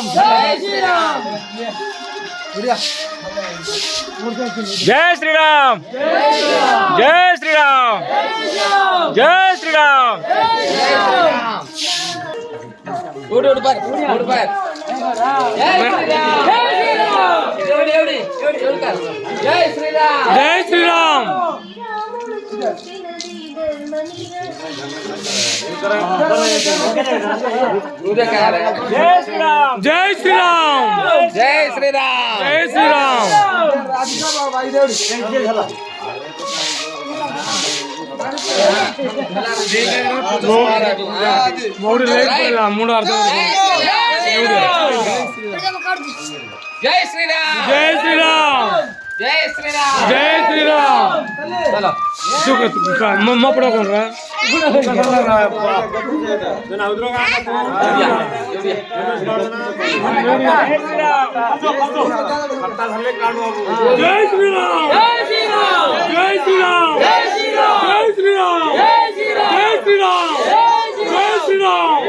జై శ్రీరామ్ జై శ్రీరామ్ జై శ్రీరామ్ జై శ్రీరామ్ జై శ్రీరామ్ జై శ్రీరామ్ జై శ్రీరామ్ జై శ్రీరామ్ మూడు మూడు అర్థం జై శ్రీరామ్ జై శ్రీరామ్ జై శ్రీరామ్ జై శ్రీరామ్ మప్పుడు జై శ్రీరామ్ జై శ్రీరామ్ జై శ్రీరామ్ జై శ్రీరామ్ జై శ్రీరామ్ జై శ్రీరామ్